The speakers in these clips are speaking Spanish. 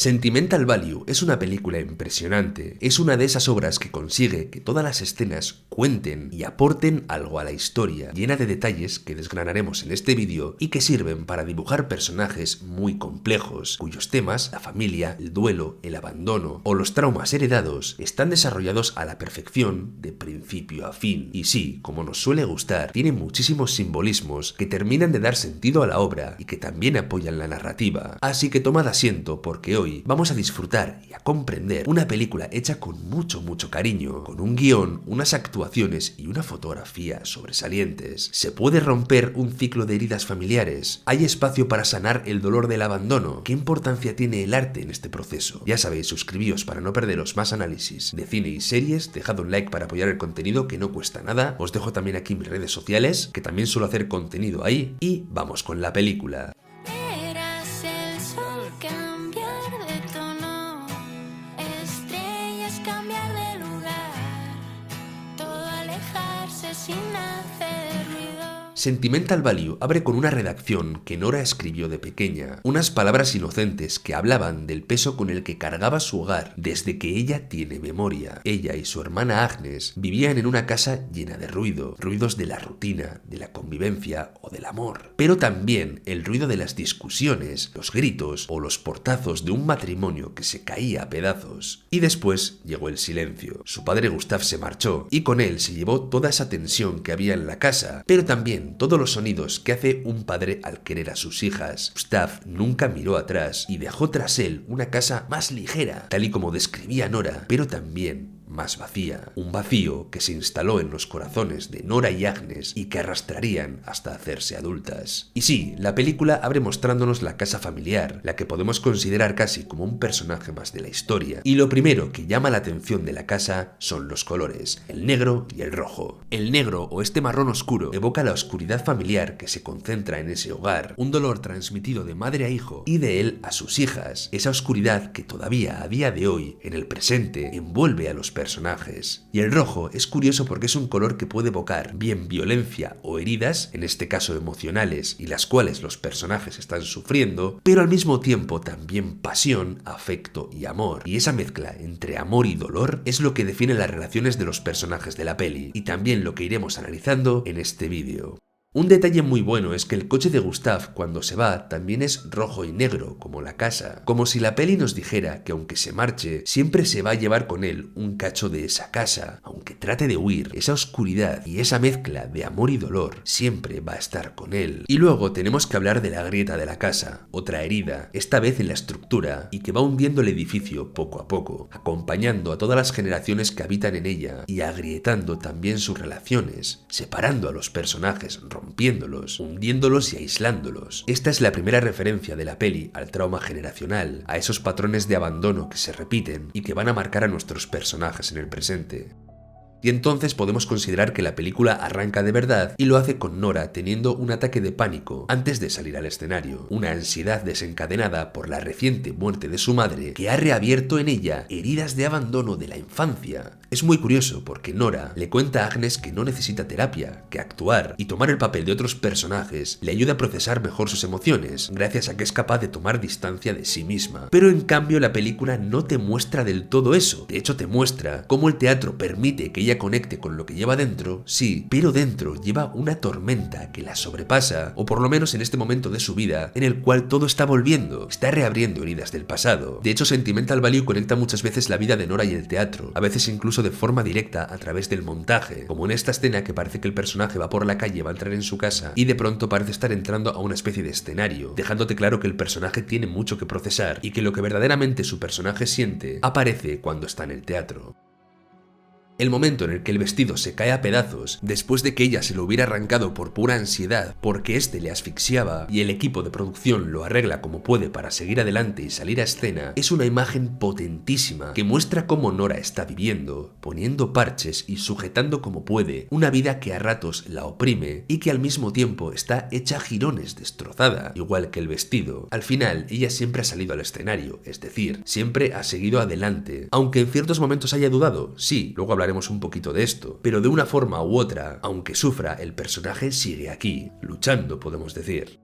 Sentimental Value es una película impresionante. Es una de esas obras que consigue que todas las escenas cuenten y aporten algo a la historia, llena de detalles que desgranaremos en este vídeo y que sirven para dibujar personajes muy complejos, cuyos temas, la familia, el duelo, el abandono o los traumas heredados, están desarrollados a la perfección de principio a fin. Y sí, como nos suele gustar, tiene muchísimos simbolismos que terminan de dar sentido a la obra y que también apoyan la narrativa. Así que tomad asiento porque hoy vamos a disfrutar y a comprender una película hecha con mucho cariño, con un guión, unas actuaciones y una fotografía sobresalientes. ¿Se puede romper un ciclo de heridas familiares? ¿Hay espacio para sanar el dolor del abandono? ¿Qué importancia tiene el arte en este proceso? Ya sabéis, suscribíos para no perderos más análisis de cine y series, dejad un like para apoyar el contenido que no cuesta nada, os dejo también aquí mis redes sociales, que también suelo hacer contenido ahí, y vamos con la película. Verás el sol cambiar de tono, estrellas cambiar de lugar, todo alejarse sin hacer ruido. Sentimental Value abre con una redacción que Nora escribió de pequeña, unas palabras inocentes que hablaban del peso con el que cargaba su hogar desde que ella tiene memoria. Ella y su hermana Agnes vivían en una casa llena de ruido, ruidos de la rutina, de la convivencia o del amor, pero también el ruido de las discusiones, los gritos o los portazos de un matrimonio que se caía a pedazos. Y después llegó el silencio. Su padre Gustav se marchó y con él se llevó toda esa tensión que había en la casa, pero también todos los sonidos que hace un padre al querer a sus hijas. Gustav nunca miró atrás y dejó tras él una casa más ligera, tal y como describía Nora, pero también más vacía. Un vacío que se instaló en los corazones de Nora y Agnes y que arrastrarían hasta hacerse adultas. Y sí, la película abre mostrándonos la casa familiar, la que podemos considerar casi como un personaje más de la historia. Y lo primero que llama la atención de la casa son los colores, el negro y el rojo. El negro o este marrón oscuro evoca la oscuridad familiar que se concentra en ese hogar, un dolor transmitido de madre a hijo y de él a sus hijas, esa oscuridad que todavía a día de hoy, en el presente, envuelve a los personajes. Y el rojo es curioso porque es un color que puede evocar bien violencia o heridas, en este caso emocionales, y las cuales los personajes están sufriendo, pero al mismo tiempo también pasión, afecto y amor. Y esa mezcla entre amor y dolor es lo que define las relaciones de los personajes de la peli, y también lo que iremos analizando en este vídeo. Un detalle muy bueno es que el coche de Gustav cuando se va también es rojo y negro, como la casa, como si la peli nos dijera que aunque se marche, siempre se va a llevar con él un cacho de esa casa, aunque trate de huir, esa oscuridad y esa mezcla de amor y dolor siempre va a estar con él. Y luego tenemos que hablar de la grieta de la casa, otra herida, esta vez en la estructura, y que va hundiendo el edificio poco a poco, acompañando a todas las generaciones que habitan en ella y agrietando también sus relaciones, separando a los personajes, rompiéndolos, hundiéndolos y aislándolos. Esta es la primera referencia de la peli al trauma generacional, a esos patrones de abandono que se repiten y que van a marcar a nuestros personajes en el presente. Y entonces podemos considerar que la película arranca de verdad y lo hace con Nora teniendo un ataque de pánico antes de salir al escenario, una ansiedad desencadenada por la reciente muerte de su madre que ha reabierto en ella heridas de abandono de la infancia. Es muy curioso porque Nora le cuenta a Agnes que no necesita terapia, que actuar y tomar el papel de otros personajes le ayuda a procesar mejor sus emociones, gracias a que es capaz de tomar distancia de sí misma. Pero en cambio la película no te muestra del todo eso, de hecho te muestra cómo el teatro permite que ella conecte con lo que lleva dentro, sí, pero dentro lleva una tormenta que la sobrepasa, o por lo menos en este momento de su vida, en el cual todo está volviendo, está reabriendo heridas del pasado. De hecho, Sentimental Value conecta muchas veces la vida de Nora y el teatro, a veces incluso de forma directa a través del montaje, como en esta escena que parece que el personaje va por la calle, va a entrar en su casa, y de pronto parece estar entrando a una especie de escenario, dejándote claro que el personaje tiene mucho que procesar, y que lo que verdaderamente su personaje siente aparece cuando está en el teatro. El momento en el que el vestido se cae a pedazos después de que ella se lo hubiera arrancado por pura ansiedad porque este le asfixiaba y el equipo de producción lo arregla como puede para seguir adelante y salir a escena, es una imagen potentísima que muestra cómo Nora está viviendo, poniendo parches y sujetando como puede una vida que a ratos la oprime y que al mismo tiempo está hecha jirones, destrozada, igual que el vestido. Al final ella siempre ha salido al escenario, es decir, siempre ha seguido adelante, aunque en ciertos momentos haya dudado, sí, luego hablaremos un poquito de esto, pero de una forma u otra, aunque sufra, el personaje sigue aquí, luchando, podemos decir.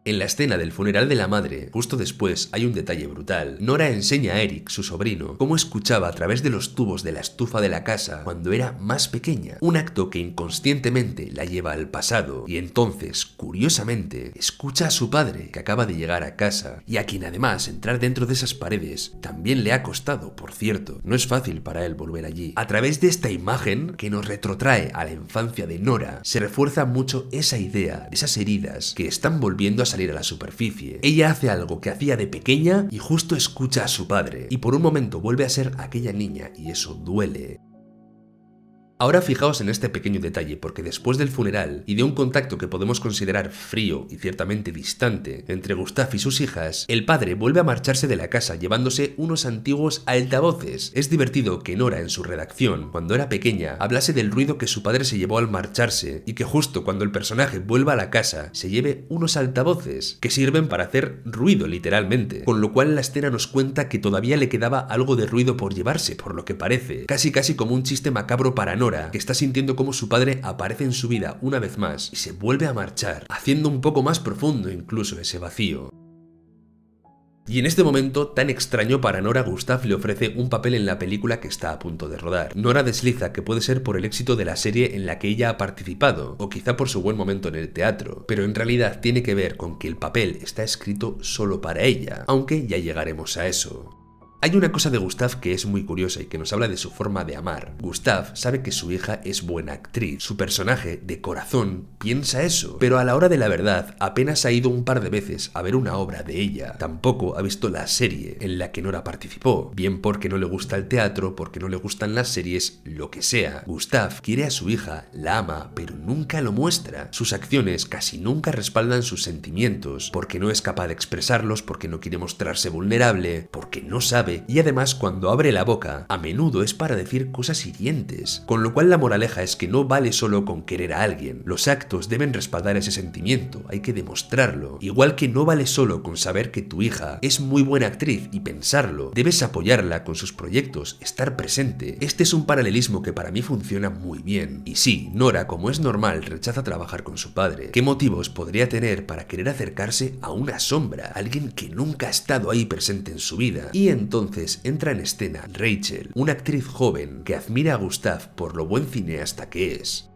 En la escena del funeral de la madre, justo después hay un detalle brutal. Nora enseña a Eric, su sobrino, cómo escuchaba a través de los tubos de la estufa de la casa cuando era más pequeña, un acto que inconscientemente la lleva al pasado, y entonces, curiosamente, escucha a su padre, que acaba de llegar a casa, y a quien además entrar dentro de esas paredes también le ha costado, por cierto. No es fácil para él volver allí. A través de esta imagen, que nos retrotrae a la infancia de Nora, se refuerza mucho esa idea, esas heridas que están volviendo a salir a la superficie. Ella hace algo que hacía de pequeña y justo escucha a su padre, y por un momento vuelve a ser aquella niña, y eso duele. Ahora fijaos en este pequeño detalle, porque después del funeral y de un contacto que podemos considerar frío y ciertamente distante entre Gustav y sus hijas, el padre vuelve a marcharse de la casa llevándose unos antiguos altavoces. Es divertido que Nora en su redacción, cuando era pequeña, hablase del ruido que su padre se llevó al marcharse y que justo cuando el personaje vuelva a la casa se lleve unos altavoces que sirven para hacer ruido literalmente, con lo cual la escena nos cuenta que todavía le quedaba algo de ruido por llevarse, por lo que parece, casi como un chiste macabro para Nora, que está sintiendo cómo su padre aparece en su vida una vez más y se vuelve a marchar, haciendo un poco más profundo incluso ese vacío. Y en este momento tan extraño para Nora, Gustav le ofrece un papel en la película que está a punto de rodar. Nora desliza que puede ser por el éxito de la serie en la que ella ha participado, o quizá por su buen momento en el teatro, pero en realidad tiene que ver con que el papel está escrito solo para ella, aunque ya llegaremos a eso. Hay una cosa de Gustav que es muy curiosa y que nos habla de su forma de amar. Gustav sabe que su hija es buena actriz. Su personaje, de corazón, piensa eso. Pero a la hora de la verdad, apenas ha ido un par de veces a ver una obra de ella. Tampoco ha visto la serie en la que Nora participó. Bien porque no le gusta el teatro, porque no le gustan las series, lo que sea. Gustav quiere a su hija, la ama, pero nunca lo muestra. Sus acciones casi nunca respaldan sus sentimientos, porque no es capaz de expresarlos, porque no quiere mostrarse vulnerable, porque no sabe. Y además cuando abre la boca, a menudo es para decir cosas hirientes, con lo cual la moraleja es que no vale solo con querer a alguien, los actos deben respaldar ese sentimiento, hay que demostrarlo, igual que no vale solo con saber que tu hija es muy buena actriz y pensarlo, debes apoyarla con sus proyectos, estar presente. Este es un paralelismo que para mí funciona muy bien. Y sí, Nora, como es normal, rechaza trabajar con su padre. ¿Qué motivos podría tener para querer acercarse a una sombra, alguien que nunca ha estado ahí presente en su vida? Y entonces entra en escena Rachel, una actriz joven que admira a Gustav por lo buen cineasta que es.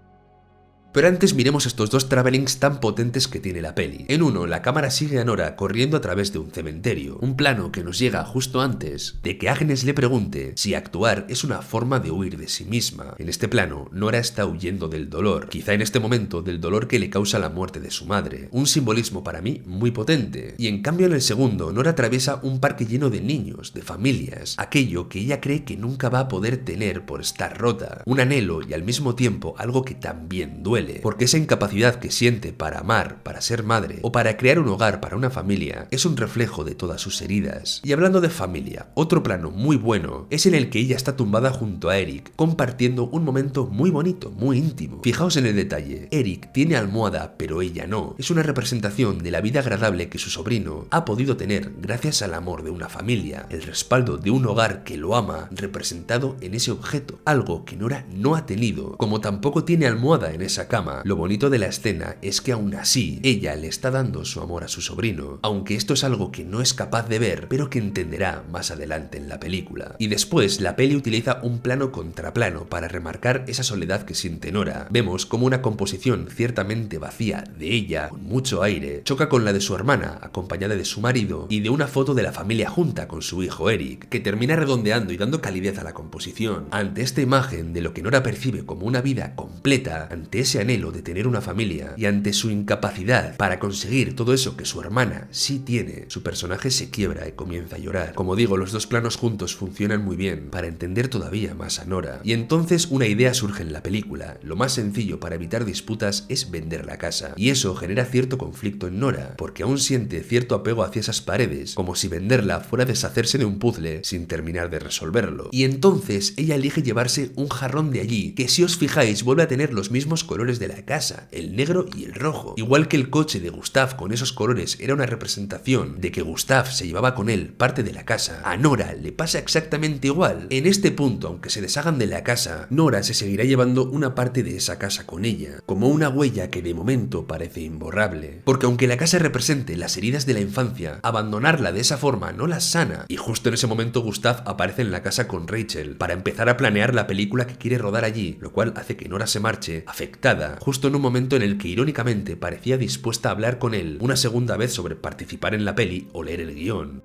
Pero antes miremos estos dos travelings tan potentes que tiene la peli. En uno, la cámara sigue a Nora corriendo a través de un cementerio, un plano que nos llega justo antes de que Agnes le pregunte si actuar es una forma de huir de sí misma. En este plano, Nora está huyendo del dolor, quizá en este momento del dolor que le causa la muerte de su madre, un simbolismo para mí muy potente. Y en cambio en el segundo, Nora atraviesa un parque lleno de niños, de familias, aquello que ella cree que nunca va a poder tener por estar rota, un anhelo y al mismo tiempo algo que también duele. Porque esa incapacidad que siente para amar, para ser madre o para crear un hogar para una familia es un reflejo de todas sus heridas. Y hablando de familia, otro plano muy bueno es en el que ella está tumbada junto a Eric, compartiendo un momento muy bonito, muy íntimo. Fijaos en el detalle, Eric tiene almohada pero ella no. Es una representación de la vida agradable que su sobrino ha podido tener gracias al amor de una familia, el respaldo de un hogar que lo ama representado en ese objeto, algo que Nora no ha tenido, como tampoco tiene almohada en esa cama. Lo bonito de la escena es que aún así ella le está dando su amor a su sobrino, aunque esto es algo que no es capaz de ver, pero que entenderá más adelante en la película. Y después la peli utiliza un plano contra plano para remarcar esa soledad que siente Nora. Vemos como una composición ciertamente vacía de ella, con mucho aire, choca con la de su hermana, acompañada de su marido, y de una foto de la familia junta con su hijo Eric, que termina redondeando y dando calidez a la composición. Ante esta imagen de lo que Nora percibe como una vida completa, ante ese anhelo de tener una familia y ante su incapacidad para conseguir todo eso que su hermana sí tiene, su personaje se quiebra y comienza a llorar. Como digo, los dos planos juntos funcionan muy bien para entender todavía más a Nora. Y entonces una idea surge en la película. Lo más sencillo para evitar disputas es vender la casa. Y eso genera cierto conflicto en Nora, porque aún siente cierto apego hacia esas paredes, como si venderla fuera deshacerse de un puzzle sin terminar de resolverlo. Y entonces ella elige llevarse un jarrón de allí, que si os fijáis vuelve a tener los mismos colores colores de la casa, el negro y el rojo. Igual que el coche de Gustav con esos colores era una representación de que Gustav se llevaba con él parte de la casa, a Nora le pasa exactamente igual. En este punto, aunque se deshagan de la casa, Nora se seguirá llevando una parte de esa casa con ella, como una huella que de momento parece imborrable. Porque aunque la casa represente las heridas de la infancia, abandonarla de esa forma no las sana, y justo en ese momento Gustav aparece en la casa con Rachel para empezar a planear la película que quiere rodar allí, lo cual hace que Nora se marche, afectada, justo en un momento en el que irónicamente parecía dispuesta a hablar con él una segunda vez sobre participar en la peli o leer el guión.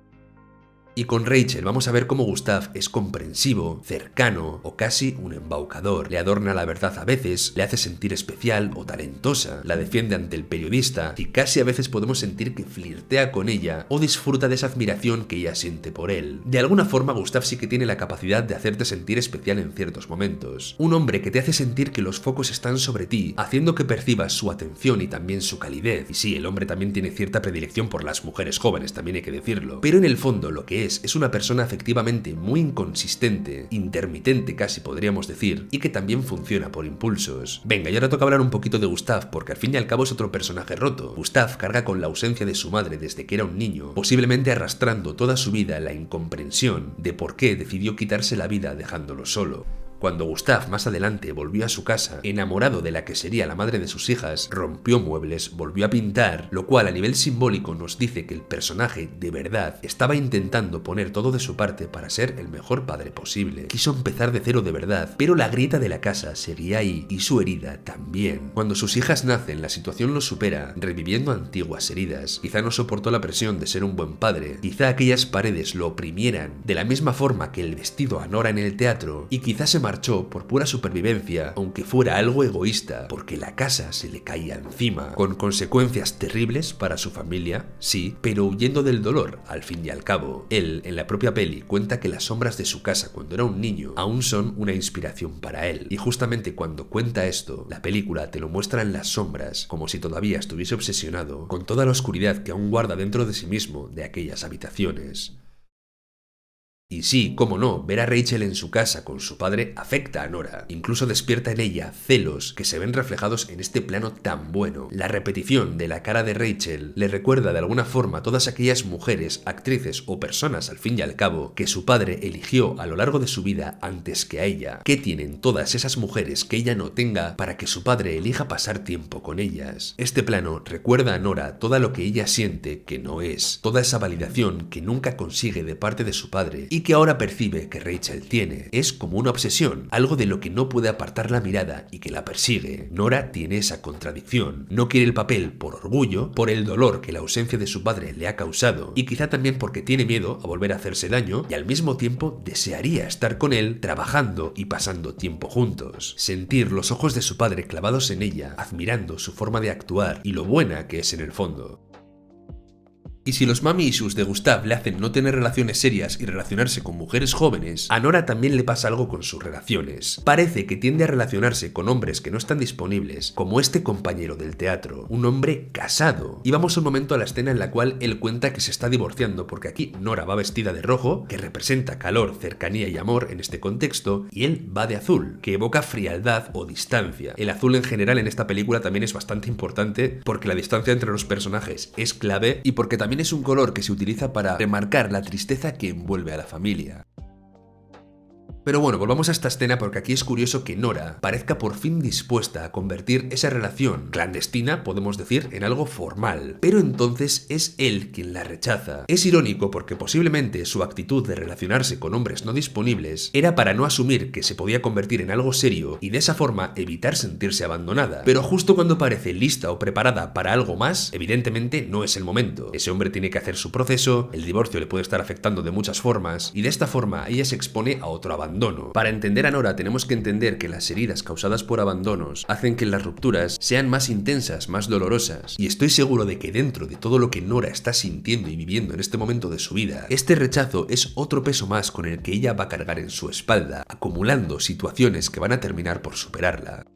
Y con Rachel vamos a ver cómo Gustav es comprensivo, cercano o casi un embaucador. Le adorna la verdad a veces, le hace sentir especial o talentosa, la defiende ante el periodista y casi a veces podemos sentir que flirtea con ella o disfruta de esa admiración que ella siente por él. De alguna forma Gustav sí que tiene la capacidad de hacerte sentir especial en ciertos momentos. Un hombre que te hace sentir que los focos están sobre ti, haciendo que percibas su atención y también su calidez. Y sí, el hombre también tiene cierta predilección por las mujeres jóvenes, también hay que decirlo. Pero en el fondo lo que es una persona afectivamente muy inconsistente, intermitente casi podríamos decir, y que también funciona por impulsos. Venga, y ahora toca hablar un poquito de Gustav, porque al fin y al cabo es otro personaje roto. Gustav carga con la ausencia de su madre desde que era un niño, posiblemente arrastrando toda su vida la incomprensión de por qué decidió quitarse la vida dejándolo solo. Cuando Gustav más adelante volvió a su casa, enamorado de la que sería la madre de sus hijas, rompió muebles, volvió a pintar, lo cual a nivel simbólico nos dice que el personaje de verdad estaba intentando poner todo de su parte para ser el mejor padre posible. Quiso empezar de cero de verdad, pero la grieta de la casa seguía ahí y su herida también. Cuando sus hijas nacen, la situación lo supera, reviviendo antiguas heridas. Quizá no soportó la presión de ser un buen padre, quizá aquellas paredes lo oprimieran, de la misma forma que el vestido a Nora en el teatro, y quizá se marchó por pura supervivencia, aunque fuera algo egoísta, porque la casa se le caía encima, con consecuencias terribles para su familia, sí, pero huyendo del dolor, al fin y al cabo. Él, en la propia peli, cuenta que las sombras de su casa cuando era un niño aún son una inspiración para él, y justamente cuando cuenta esto, la película te lo muestra en las sombras, como si todavía estuviese obsesionado con toda la oscuridad que aún guarda dentro de sí mismo de aquellas habitaciones. Y sí, cómo no, ver a Rachel en su casa con su padre afecta a Nora, incluso despierta en ella celos que se ven reflejados en este plano tan bueno. La repetición de la cara de Rachel le recuerda de alguna forma a todas aquellas mujeres, actrices o personas al fin y al cabo que su padre eligió a lo largo de su vida antes que a ella. ¿Qué tienen todas esas mujeres que ella no tenga para que su padre elija pasar tiempo con ellas? Este plano recuerda a Nora todo lo que ella siente que no es, toda esa validación que nunca consigue de parte de su padre y que ahora percibe que Rachel tiene. Es como una obsesión, algo de lo que no puede apartar la mirada y que la persigue. Nora tiene esa contradicción. No quiere el papel por orgullo, por el dolor que la ausencia de su padre le ha causado y quizá también porque tiene miedo a volver a hacerse daño y al mismo tiempo desearía estar con él trabajando y pasando tiempo juntos. Sentir los ojos de su padre clavados en ella, admirando su forma de actuar y lo buena que es en el fondo. Y si los mommy issues de Gustav le hacen no tener relaciones serias y relacionarse con mujeres jóvenes, a Nora también le pasa algo con sus relaciones. Parece que tiende a relacionarse con hombres que no están disponibles, como este compañero del teatro, un hombre casado. Y vamos un momento a la escena en la cual él cuenta que se está divorciando, porque aquí Nora va vestida de rojo, que representa calor, cercanía y amor en este contexto, y él va de azul, que evoca frialdad o distancia. El azul en general en esta película también es bastante importante, porque la distancia entre los personajes es clave y porque también es un color que se utiliza para remarcar la tristeza que envuelve a la familia. Pero bueno, volvamos a esta escena porque aquí es curioso que Nora parezca por fin dispuesta a convertir esa relación clandestina, podemos decir, en algo formal. Pero entonces es él quien la rechaza. Es irónico porque posiblemente su actitud de relacionarse con hombres no disponibles era para no asumir que se podía convertir en algo serio y de esa forma evitar sentirse abandonada. Pero justo cuando parece lista o preparada para algo más, evidentemente no es el momento. Ese hombre tiene que hacer su proceso, el divorcio le puede estar afectando de muchas formas y de esta forma ella se expone a otro abandono. Para entender a Nora tenemos que entender que las heridas causadas por abandonos hacen que las rupturas sean más intensas, más dolorosas, y estoy seguro de que dentro de todo lo que Nora está sintiendo y viviendo en este momento de su vida, este rechazo es otro peso más con el que ella va a cargar en su espalda, acumulando situaciones que van a terminar por superarla.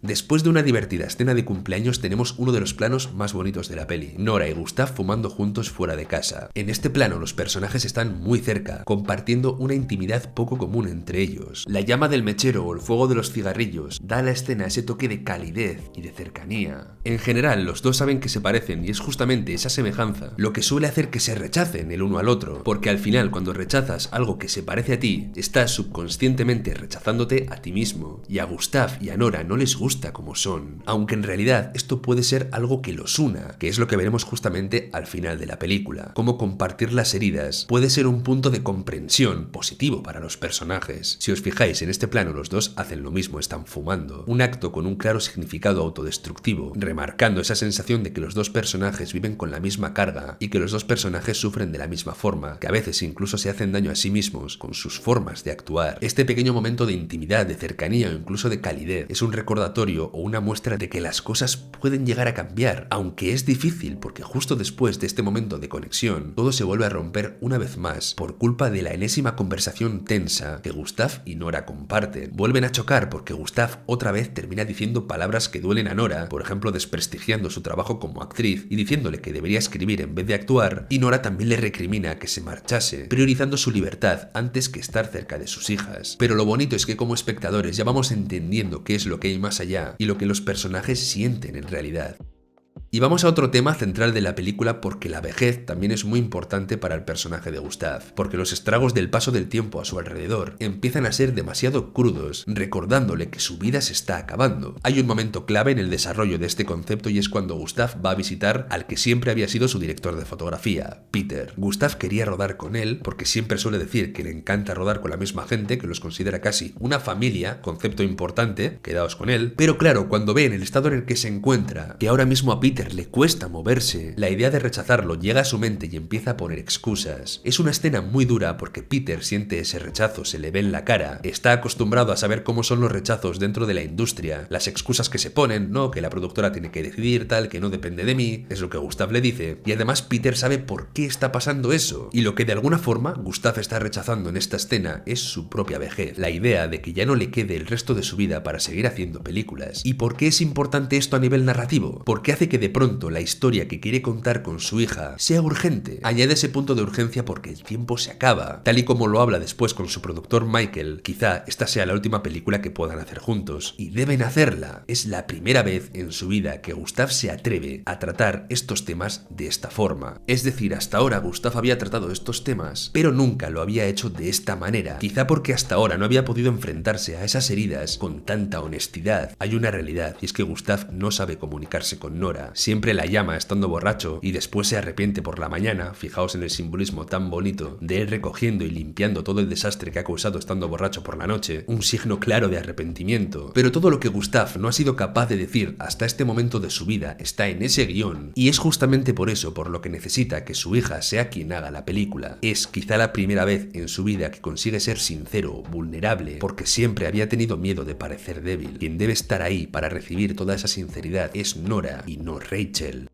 Después de una divertida escena de cumpleaños tenemos uno de los planos más bonitos de la peli, Nora y Gustav fumando juntos fuera de casa. En este plano los personajes están muy cerca, compartiendo una intimidad poco común entre ellos. La llama del mechero o el fuego de los cigarrillos da a la escena ese toque de calidez y de cercanía. En general los dos saben que se parecen y es justamente esa semejanza lo que suele hacer que se rechacen el uno al otro, porque al final cuando rechazas algo que se parece a ti, estás subconscientemente rechazándote a ti mismo. Y a Gustav y a Nora no les gusta como son, aunque en realidad esto puede ser algo que los una, que es lo que veremos justamente al final de la película. Cómo compartir las heridas puede ser un punto de comprensión positivo para los personajes. Si os fijáis, en este plano los dos hacen lo mismo, están fumando, un acto con un claro significado autodestructivo, remarcando esa sensación de que los dos personajes viven con la misma carga y que los dos personajes sufren de la misma forma, que a veces incluso se hacen daño a sí mismos con sus formas de actuar. Este pequeño momento de intimidad, de cercanía o incluso de calidez es un recordatorio o una muestra de que las cosas pueden llegar a cambiar, aunque es difícil porque justo después de este momento de conexión todo se vuelve a romper una vez más por culpa de la enésima conversación tensa que Gustav y Nora comparten. Vuelven a chocar porque Gustav otra vez termina diciendo palabras que duelen a Nora, por ejemplo desprestigiando su trabajo como actriz y diciéndole que debería escribir en vez de actuar, y Nora también le recrimina que se marchase, priorizando su libertad antes que estar cerca de sus hijas. Pero lo bonito es que como espectadores ya vamos entendiendo qué es lo que hay más allá y lo que los personajes sienten en realidad. Y vamos a otro tema central de la película porque la vejez también es muy importante para el personaje de Gustav, porque los estragos del paso del tiempo a su alrededor empiezan a ser demasiado crudos, recordándole que su vida se está acabando. Hay un momento clave en el desarrollo de este concepto y es cuando Gustav va a visitar al que siempre había sido su director de fotografía, Peter. Gustav quería rodar con él porque siempre suele decir que le encanta rodar con la misma gente, que los considera casi una familia, concepto importante, quedaos con él, pero claro, cuando ve en el estado en el que se encuentra, que ahora mismo a Peter le cuesta moverse, la idea de rechazarlo llega a su mente y empieza a poner excusas. Es una escena muy dura porque Peter siente ese rechazo, se le ve en la cara, está acostumbrado a saber cómo son los rechazos dentro de la industria, las excusas que se ponen, no, que la productora tiene que decidir tal, que no depende de mí, es lo que Gustav le dice, y además Peter sabe por qué está pasando eso, y lo que de alguna forma Gustav está rechazando en esta escena es su propia vejez, la idea de que ya no le quede el resto de su vida para seguir haciendo películas. ¿Y por qué es importante esto a nivel narrativo? Porque hace que de pronto la historia que quiere contar con su hija sea urgente. Añade ese punto de urgencia porque el tiempo se acaba. Tal y como lo habla después con su productor Michael, quizá esta sea la última película que puedan hacer juntos. Y deben hacerla. Es la primera vez en su vida que Gustav se atreve a tratar estos temas de esta forma. Es decir, hasta ahora Gustav había tratado estos temas, pero nunca lo había hecho de esta manera. Quizá porque hasta ahora no había podido enfrentarse a esas heridas con tanta honestidad. Hay una realidad y es que Gustav no sabe comunicarse con Nora. Siempre la llama estando borracho y después se arrepiente por la mañana. Fijaos en el simbolismo tan bonito de él recogiendo y limpiando todo el desastre que ha causado estando borracho por la noche, un signo claro de arrepentimiento. Pero todo lo que Gustav no ha sido capaz de decir hasta este momento de su vida está en ese guión, y es justamente por eso por lo que necesita que su hija sea quien haga la película. Es quizá la primera vez en su vida que consigue ser sincero, vulnerable, porque siempre había tenido miedo de parecer débil. Quien debe estar ahí para recibir toda esa sinceridad es Nora y no Rachel.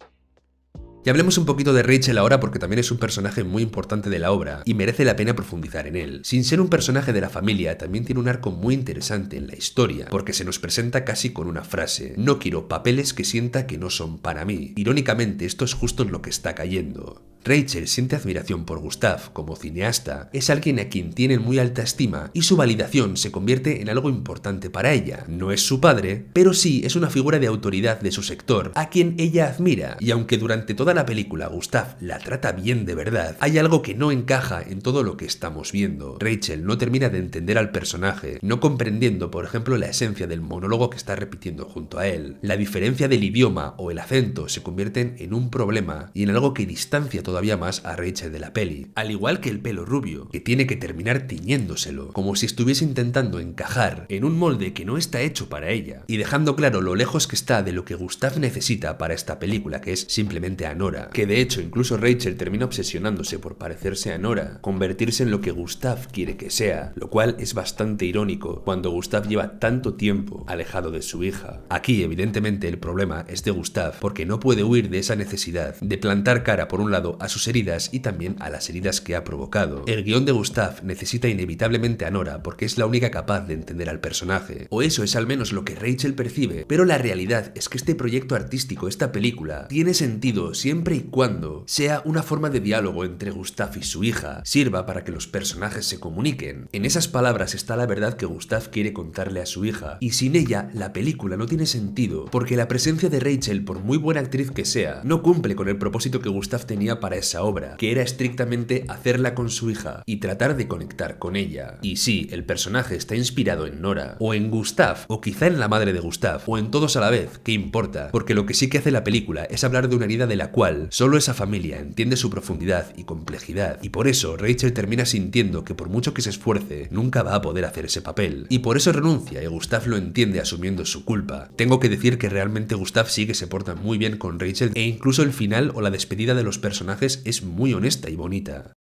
Y hablemos un poquito de Rachel ahora porque también es un personaje muy importante de la obra y merece la pena profundizar en él. Sin ser un personaje de la familia, también tiene un arco muy interesante en la historia, porque se nos presenta casi con una frase: no quiero papeles que sienta que no son para mí. Irónicamente, esto es justo en lo que está cayendo. Rachel siente admiración por Gustav como cineasta, es alguien a quien tiene muy alta estima y su validación se convierte en algo importante para ella. No es su padre, pero sí es una figura de autoridad de su sector, a quien ella admira, y aunque durante toda la película Gustav la trata bien de verdad, hay algo que no encaja en todo lo que estamos viendo. Rachel no termina de entender al personaje, no comprendiendo, por ejemplo, la esencia del monólogo que está repitiendo junto a él. La diferencia del idioma o el acento se convierten en un problema y en algo que distancia todavía más a Rachel de la peli, al igual que el pelo rubio, que tiene que terminar tiñéndoselo, como si estuviese intentando encajar en un molde que no está hecho para ella, y dejando claro lo lejos que está de lo que Gustav necesita para esta película, que es simplemente a Nora, que de hecho incluso Rachel termina obsesionándose por parecerse a Nora, convertirse en lo que Gustav quiere que sea, lo cual es bastante irónico cuando Gustav lleva tanto tiempo alejado de su hija. Aquí evidentemente el problema es de Gustav porque no puede huir de esa necesidad de plantar cara por un lado a sus heridas y también a las heridas que ha provocado. El guión de Gustav necesita inevitablemente a Nora porque es la única capaz de entender al personaje, o eso es al menos lo que Rachel percibe, pero la realidad es que este proyecto artístico, esta película, tiene sentido siempre y cuando sea una forma de diálogo entre Gustav y su hija, sirva para que los personajes se comuniquen. En esas palabras está la verdad que Gustav quiere contarle a su hija, y sin ella la película no tiene sentido, porque la presencia de Rachel, por muy buena actriz que sea, no cumple con el propósito que Gustav tenía para esa obra, que era estrictamente hacerla con su hija y tratar de conectar con ella. Y sí, el personaje está inspirado en Nora, o en Gustav, o quizá en la madre de Gustav, o en todos a la vez, ¿qué importa? Porque lo que sí que hace la película es hablar de una herida de la cual solo esa familia entiende su profundidad y complejidad, y por eso Rachel termina sintiendo que por mucho que se esfuerce, nunca va a poder hacer ese papel, y por eso renuncia, y Gustav lo entiende asumiendo su culpa. Tengo que decir que realmente Gustav sí que se porta muy bien con Rachel, e incluso el final o la despedida de los personajes es muy honesta y bonita.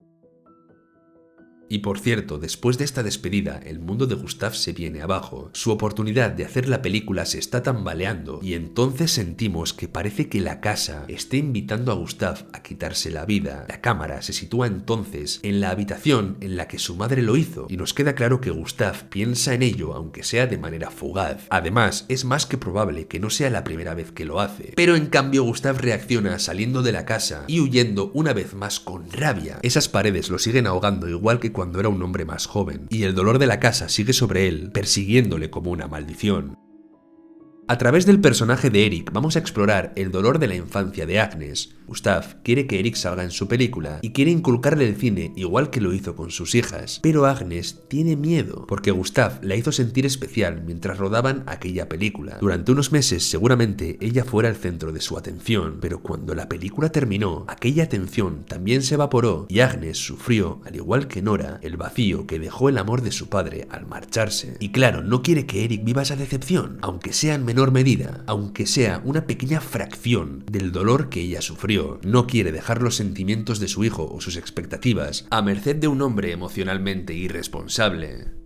Y por cierto, después de esta despedida, el mundo de Gustav se viene abajo. Su oportunidad de hacer la película se está tambaleando y entonces sentimos que parece que la casa esté invitando a Gustav a quitarse la vida. La cámara se sitúa entonces en la habitación en la que su madre lo hizo y nos queda claro que Gustav piensa en ello aunque sea de manera fugaz. Además, es más que probable que no sea la primera vez que lo hace. Pero en cambio Gustav reacciona saliendo de la casa y huyendo una vez más con rabia. Esas paredes lo siguen ahogando igual que cuando era un hombre más joven, y el dolor de la casa sigue sobre él, persiguiéndole como una maldición. A través del personaje de Eric vamos a explorar el dolor de la infancia de Agnes. Gustav quiere que Eric salga en su película y quiere inculcarle el cine igual que lo hizo con sus hijas, pero Agnes tiene miedo porque Gustav la hizo sentir especial mientras rodaban aquella película. Durante unos meses seguramente ella fuera el centro de su atención, pero cuando la película terminó, aquella atención también se evaporó y Agnes sufrió, al igual que Nora, el vacío que dejó el amor de su padre al marcharse. Y claro, no quiere que Eric viva esa decepción, aunque sea en menor medida, aunque sea una pequeña fracción del dolor que ella sufrió. No quiere dejar los sentimientos de su hijo o sus expectativas a merced de un hombre emocionalmente irresponsable.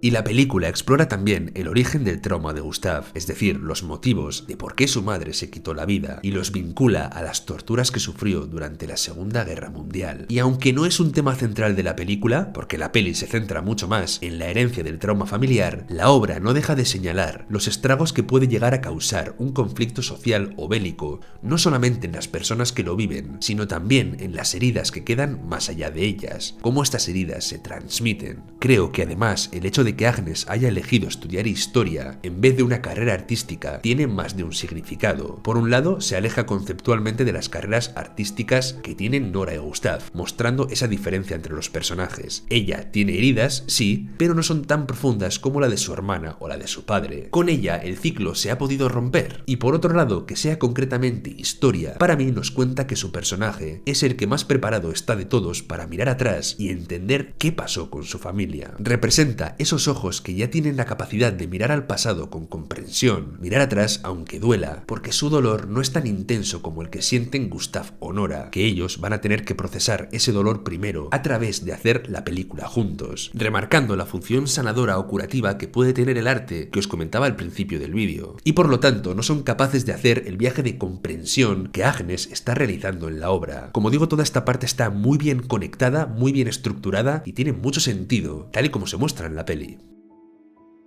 Y la película explora también el origen del trauma de Gustav, es decir, los motivos de por qué su madre se quitó la vida, y los vincula a las torturas que sufrió durante la Segunda Guerra Mundial. Y aunque no es un tema central de la película, porque la peli se centra mucho más en la herencia del trauma familiar, la obra no deja de señalar los estragos que puede llegar a causar un conflicto social o bélico, no solamente en las personas que lo viven, sino también en las heridas que quedan más allá de ellas, cómo estas heridas se transmiten. Creo que además el hecho de que Agnes haya elegido estudiar historia en vez de una carrera artística tiene más de un significado. Por un lado, se aleja conceptualmente de las carreras artísticas que tienen Nora y Gustav, mostrando esa diferencia entre los personajes. Ella tiene heridas, sí, pero no son tan profundas como la de su hermana o la de su padre. Con ella, el ciclo se ha podido romper. Y por otro lado, que sea concretamente historia, para mí nos cuenta que su personaje es el que más preparado está de todos para mirar atrás y entender qué pasó con su familia. Representa esos ojos que ya tienen la capacidad de mirar al pasado con comprensión, mirar atrás aunque duela, porque su dolor no es tan intenso como el que sienten Gustav o Nora, que ellos van a tener que procesar ese dolor primero a través de hacer la película juntos, remarcando la función sanadora o curativa que puede tener el arte que os comentaba al principio del vídeo, y por lo tanto no son capaces de hacer el viaje de comprensión que Agnes está realizando en la obra. Como digo, toda esta parte está muy bien conectada, muy bien estructurada y tiene mucho sentido, tal y como se muestra en la peli.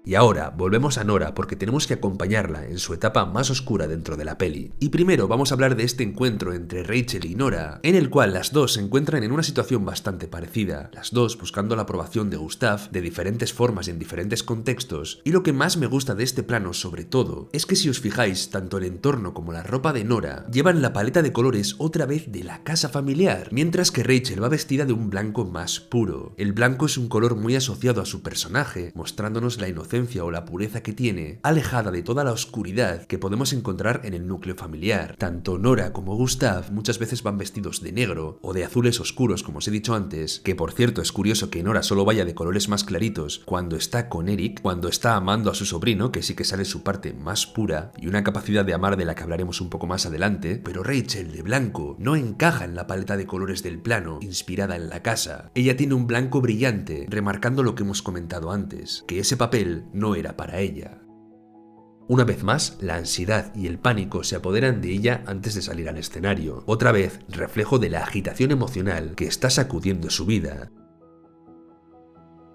Y ahora volvemos a Nora porque tenemos que acompañarla en su etapa más oscura dentro de la peli. Y primero vamos a hablar de este encuentro entre Rachel y Nora, en el cual las dos se encuentran en una situación bastante parecida, las dos buscando la aprobación de Gustav de diferentes formas y en diferentes contextos. Y lo que más me gusta de este plano sobre todo es que si os fijáis, tanto el entorno como la ropa de Nora llevan la paleta de colores otra vez de la casa familiar, mientras que Rachel va vestida de un blanco más puro. El blanco es un color muy asociado a su personaje, mostrándonos la inocencia o la pureza que tiene, alejada de toda la oscuridad que podemos encontrar en el núcleo familiar. Tanto Nora como Gustav muchas veces van vestidos de negro o de azules oscuros, como os he dicho antes, que por cierto es curioso que Nora solo vaya de colores más claritos cuando está con Eric, cuando está amando a su sobrino, que sí que sale su parte más pura y una capacidad de amar de la que hablaremos un poco más adelante, pero Rachel de blanco no encaja en la paleta de colores del plano inspirada en la casa. Ella tiene un blanco brillante, remarcando lo que hemos comentado antes, que ese papel no era para ella. Una vez más, la ansiedad y el pánico se apoderan de ella antes de salir al escenario, otra vez reflejo de la agitación emocional que está sacudiendo su vida.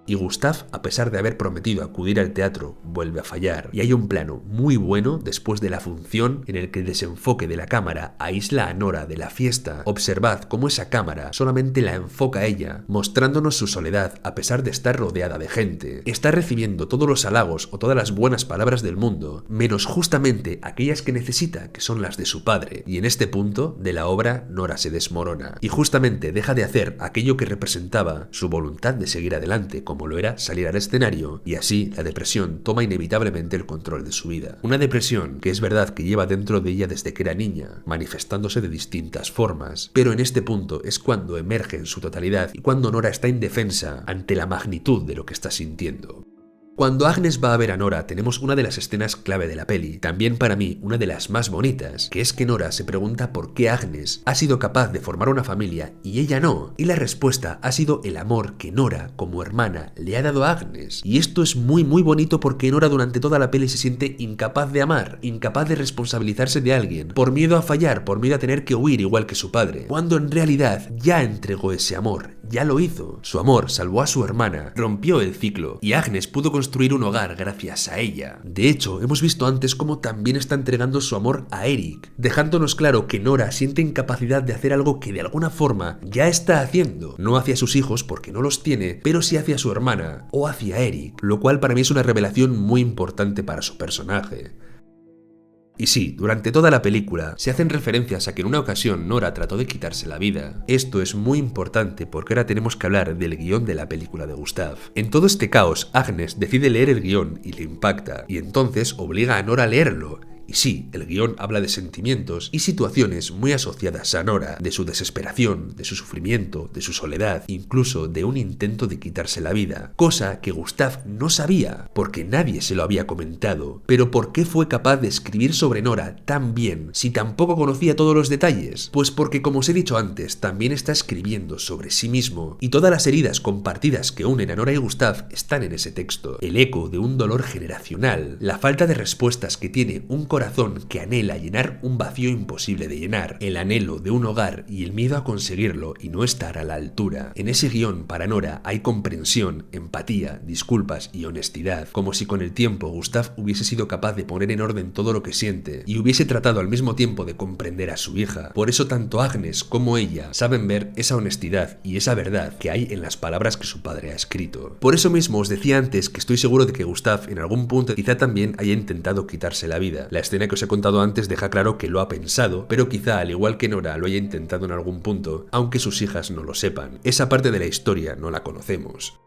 Y Gustav, a pesar de haber prometido acudir al teatro, vuelve a fallar. Y hay un plano muy bueno después de la función en el que el desenfoque de la cámara aísla a Nora de la fiesta. Observad cómo esa cámara solamente la enfoca a ella, mostrándonos su soledad a pesar de estar rodeada de gente. Está recibiendo todos los halagos o todas las buenas palabras del mundo, menos justamente aquellas que necesita, que son las de su padre. Y en este punto de la obra, Nora se desmorona. Y justamente deja de hacer aquello que representaba su voluntad de seguir adelante, como lo era salir al escenario, y así la depresión toma inevitablemente el control de su vida. Una depresión que es verdad que lleva dentro de ella desde que era niña, manifestándose de distintas formas, pero en este punto es cuando emerge en su totalidad y cuando Nora está indefensa ante la magnitud de lo que está sintiendo. Cuando Agnes va a ver a Nora tenemos una de las escenas clave de la peli, también para mí una de las más bonitas, que es que Nora se pregunta por qué Agnes ha sido capaz de formar una familia y ella no, y la respuesta ha sido el amor que Nora, como hermana, le ha dado a Agnes. Y esto es muy bonito porque Nora durante toda la peli se siente incapaz de amar, incapaz de responsabilizarse de alguien, por miedo a fallar, por miedo a tener que huir igual que su padre, cuando en realidad ya entregó ese amor, ya lo hizo. Su amor salvó a su hermana, rompió el ciclo, y Agnes pudo construir un hogar gracias a ella. De hecho, hemos visto antes cómo también está entregando su amor a Eric, dejándonos claro que Nora siente incapacidad de hacer algo que de alguna forma ya está haciendo, no hacia sus hijos porque no los tiene, pero sí hacia su hermana o hacia Eric, lo cual para mí es una revelación muy importante para su personaje. Y sí, durante toda la película se hacen referencias a que en una ocasión Nora trató de quitarse la vida. Esto es muy importante porque ahora tenemos que hablar del guión de la película de Gustav. En todo este caos, Agnes decide leer el guión y le impacta, y entonces obliga a Nora a leerlo. Y sí, el guión habla de sentimientos y situaciones muy asociadas a Nora, de su desesperación, de su sufrimiento, de su soledad, incluso de un intento de quitarse la vida, cosa que Gustav no sabía, porque nadie se lo había comentado. Pero ¿por qué fue capaz de escribir sobre Nora tan bien si tampoco conocía todos los detalles? Pues porque, como os he dicho antes, también está escribiendo sobre sí mismo, y todas las heridas compartidas que unen a Nora y Gustav están en ese texto. El eco de un dolor generacional, la falta de respuestas que tiene un corazón que anhela llenar un vacío imposible de llenar, el anhelo de un hogar y el miedo a conseguirlo y no estar a la altura. En ese guión para Nora hay comprensión, empatía, disculpas y honestidad, como si con el tiempo Gustav hubiese sido capaz de poner en orden todo lo que siente y hubiese tratado al mismo tiempo de comprender a su hija. Por eso tanto Agnes como ella saben ver esa honestidad y esa verdad que hay en las palabras que su padre ha escrito. Por eso mismo os decía antes que estoy seguro de que Gustav en algún punto quizá también haya intentado quitarse la vida. La escena que os he contado antes deja claro que lo ha pensado, pero quizá al igual que Nora lo haya intentado en algún punto, aunque sus hijas no lo sepan. Esa parte de la historia no la conocemos.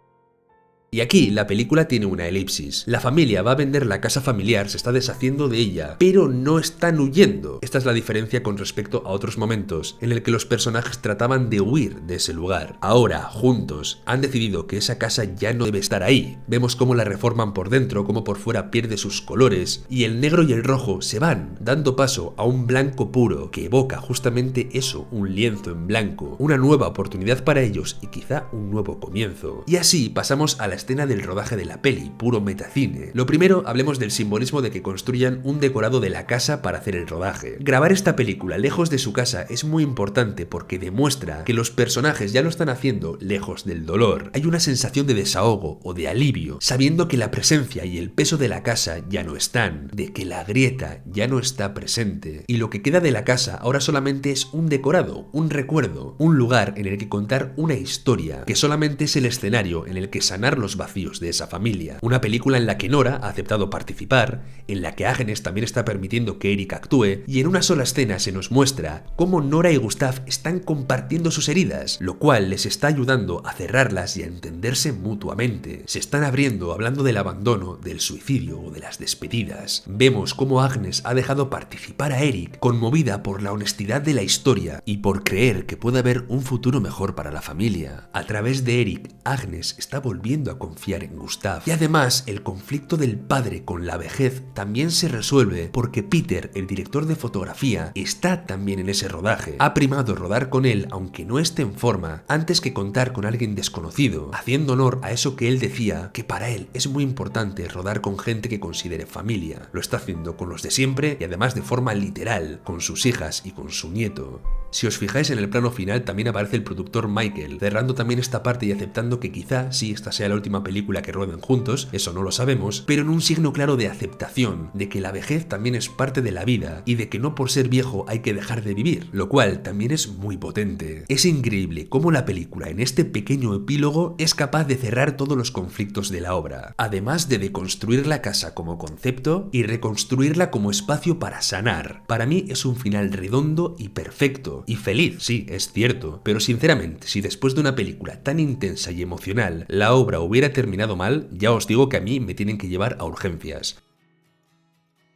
Y aquí la película tiene una elipsis. La familia va a vender la casa familiar, se está deshaciendo de ella, pero no están huyendo. Esta es la diferencia con respecto a otros momentos en el que los personajes trataban de huir de ese lugar. Ahora, juntos, han decidido que esa casa ya no debe estar ahí. Vemos cómo la reforman por dentro, cómo por fuera pierde sus colores, y el negro y el rojo se van, dando paso a un blanco puro que evoca justamente eso, un lienzo en blanco, una nueva oportunidad para ellos y quizá un nuevo comienzo. Y así pasamos a la escena del rodaje de la peli, puro metacine. Lo primero, hablemos del simbolismo de que construyan un decorado de la casa para hacer el rodaje. Grabar esta película lejos de su casa es muy importante porque demuestra que los personajes ya lo están haciendo lejos del dolor. Hay una sensación de desahogo o de alivio, sabiendo que la presencia y el peso de la casa ya no están, de que la grieta ya no está presente, y lo que queda de la casa ahora solamente es un decorado, un recuerdo, un lugar en el que contar una historia, que solamente es el escenario en el que sanar los vacíos de esa familia. Una película en la que Nora ha aceptado participar, en la que Agnes también está permitiendo que Eric actúe, y en una sola escena se nos muestra cómo Nora y Gustav están compartiendo sus heridas, lo cual les está ayudando a cerrarlas y a entenderse mutuamente. Se están abriendo hablando del abandono, del suicidio o de las despedidas. Vemos cómo Agnes ha dejado participar a Eric, conmovida por la honestidad de la historia y por creer que puede haber un futuro mejor para la familia. A través de Eric, Agnes está volviendo a a confiar en Gustav. Y además, el conflicto del padre con la vejez también se resuelve porque Peter, el director de fotografía, está también en ese rodaje. Ha primado rodar con él, aunque no esté en forma, antes que contar con alguien desconocido, haciendo honor a eso que él decía, que para él es muy importante rodar con gente que considere familia. Lo está haciendo con los de siempre y además de forma literal, con sus hijas y con su nieto. Si os fijáis en el plano final también aparece el productor Michael, cerrando también esta parte y aceptando que quizá sí esta sea la última película que rueden juntos, eso no lo sabemos, pero en un signo claro de aceptación, de que la vejez también es parte de la vida y de que no por ser viejo hay que dejar de vivir, lo cual también es muy potente. Es increíble cómo la película en este pequeño epílogo es capaz de cerrar todos los conflictos de la obra, además de deconstruir la casa como concepto y reconstruirla como espacio para sanar. Para mí es un final redondo y perfecto. Y feliz, sí, es cierto, pero sinceramente, si después de una película tan intensa y emocional la obra hubiera terminado mal, ya os digo que a mí me tienen que llevar a urgencias.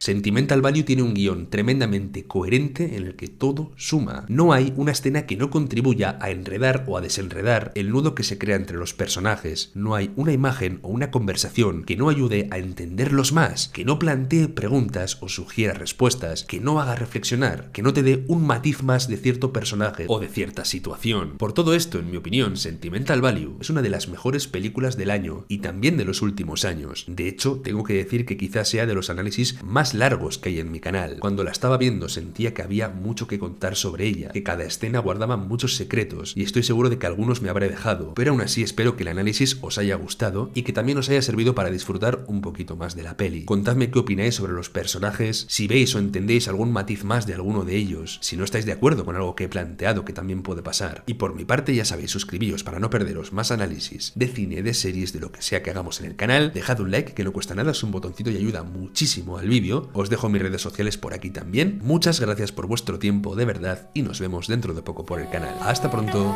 Sentimental Value tiene un guión tremendamente coherente en el que todo suma. No hay una escena que no contribuya a enredar o a desenredar el nudo que se crea entre los personajes. No hay una imagen o una conversación que no ayude a entenderlos más, que no plantee preguntas o sugiera respuestas, que no haga reflexionar, que no te dé un matiz más de cierto personaje o de cierta situación. Por todo esto, en mi opinión, Sentimental Value es una de las mejores películas del año y también de los últimos años. De hecho, tengo que decir que quizás sea de los análisis más largos que hay en mi canal. Cuando la estaba viendo sentía que había mucho que contar sobre ella, que cada escena guardaba muchos secretos y estoy seguro de que algunos me habré dejado, pero aún así espero que el análisis os haya gustado y que también os haya servido para disfrutar un poquito más de la peli. Contadme qué opináis sobre los personajes, si veis o entendéis algún matiz más de alguno de ellos, si no estáis de acuerdo con algo que he planteado que también puede pasar. Y por mi parte ya sabéis, suscribíos para no perderos más análisis de cine, de series, de lo que sea que hagamos en el canal, dejad un like que no cuesta nada, es un botoncito y ayuda muchísimo al vídeo. Os dejo mis redes sociales por aquí también. Muchas gracias por vuestro tiempo, de verdad, y nos vemos dentro de poco por el canal. Hasta pronto.